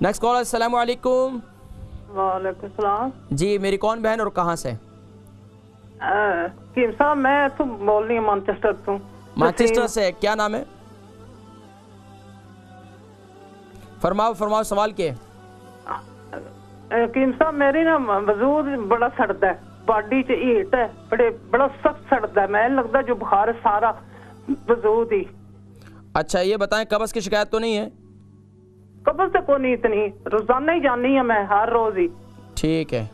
Next call. अस्सलाम वालेकुम। वालेकुम सलाम जी, मेरी कौन बहन और कहाँ से? कीम साहब मैं तो बोल रही हूँ मैनचेस्टर तो। मैनचेस्टर से। क्या नाम है? फरमाओ फरमाओ, सवाल के। कीम साहब मेरी ना वजूद बड़ा सड़ता है, बॉडी च हीट है, बड़ा सख्त सड़ता है, मैं लगता जो बुखार है सारा वजूद ही। अच्छा ये बताएं, कब्ज़ की शिकायत तो नहीं है? कब्ज़ से को नहीं, इतनी रोजाना ही जानी है मैं, हर रोज ही। ठीक है।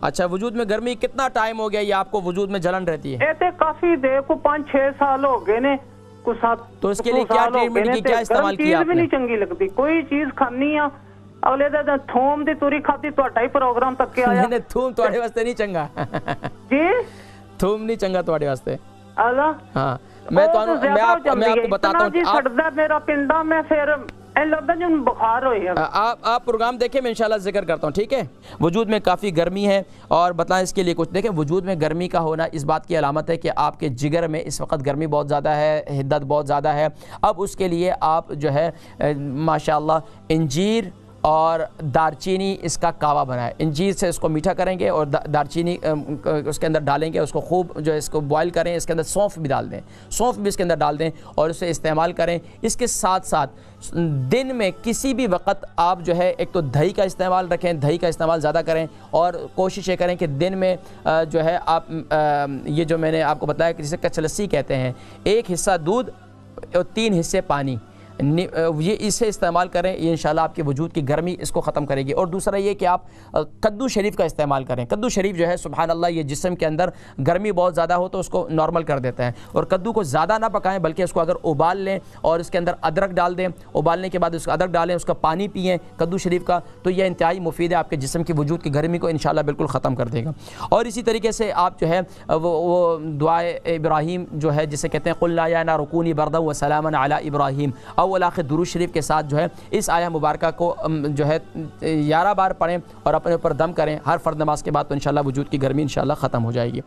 अच्छा, वजूद में गर्मी कितना टाइम हो गया ये आपको वजूद में जलन रहती है? ऐसे काफी देर को 5-6 साल हो गए ने कुछ साथ। तो इसके लिए क्या ट्रीटमेंट की, क्या इस्तेमाल किया आपने? भी नहीं चंगी लगती, कोई चीज खानी है अगले दिन थोम दी तुरी खाती तो ही प्रोग्राम तक के आया। नहीं थूम तुम्हारे वास्ते नहीं चंगा जी, थूम नहीं चंगा तुम्हारे वास्ते। अला हाँ, मैं आपको बताता हूँ। मेरा पिंडा में फिर लगता जो बुखार हो। आप प्रोग्राम देखें, मैं इंशाल्लाह जिक्र करता हूँ, ठीक है। वजूद में काफ़ी गर्मी है और बताएं इसके लिए कुछ। देखें, वजूद में गर्मी का होना इस बात की अलामत है कि आपके जिगर में इस वक्त गर्मी बहुत ज़्यादा है, हिद्दत बहुत ज़्यादा है। अब उसके लिए आप जो है माशाल्लाह इंजीर और दारचीनी इसका कावा बनाए। इंजीर से इसको मीठा करेंगे और दारचीनी उसके अंदर डालेंगे, उसको खूब जो है इसको बॉयल करें, इसके अंदर सौंफ भी डाल दें, सौंफ भी इसके अंदर डाल दें और उसे इस्तेमाल करें। इसके साथ साथ दिन में किसी भी वक्त आप जो है एक तो दही का इस्तेमाल रखें, दही का इस्तेमाल ज़्यादा करें और कोशिश ये करें कि दिन में जो है आप ये जो मैंने आपको बताया कि जिसे कच्ची लस्सी कहते हैं, 1 हिस्सा दूध और 3 हिस्से पानी, ये इसे इस्तेमाल करें। ये इंशाल्लाह आपके वजूद की गर्मी इसको ख़त्म करेगी। और दूसरा ये कि आप कद्दू शरीफ का इस्तेमाल करें। कद्दू शरीफ जो है सुभान अल्लाह, ये जिस्म के अंदर गर्मी बहुत ज़्यादा हो तो उसको नॉर्मल कर देता है। और कद्दू को ज़्यादा ना पकाएं, बल्कि उसको अगर उबाल लें और इसके अंदर अदरक डाल दें, उबालने के बाद उसका अदरक डालें, उसका पानी पिएँ कद्दू शरीफ का, तो यह इंतहाई मुफीद है, आपके जिस्म की वजूद की गर्मी को इंशाल्लाह बिल्कुल ख़त्म कर देगा। और इसी तरीके से आप जो है वो दुआए इब्राहीम जो है जिसे कहते हैं कुल ला या ना रुकूनी बरदा व सलामन अला इब्राहीम, अव्वल आखिर दुरूद शरीफ के साथ जो है इस आया मुबारका को जो है 11 बार पढ़ें और अपने ऊपर दम करें हर फर्द नमाज के बाद, तो इंशाल्लाह वजूद की गर्मी इंशाल्लाह ख़त्म हो जाएगी।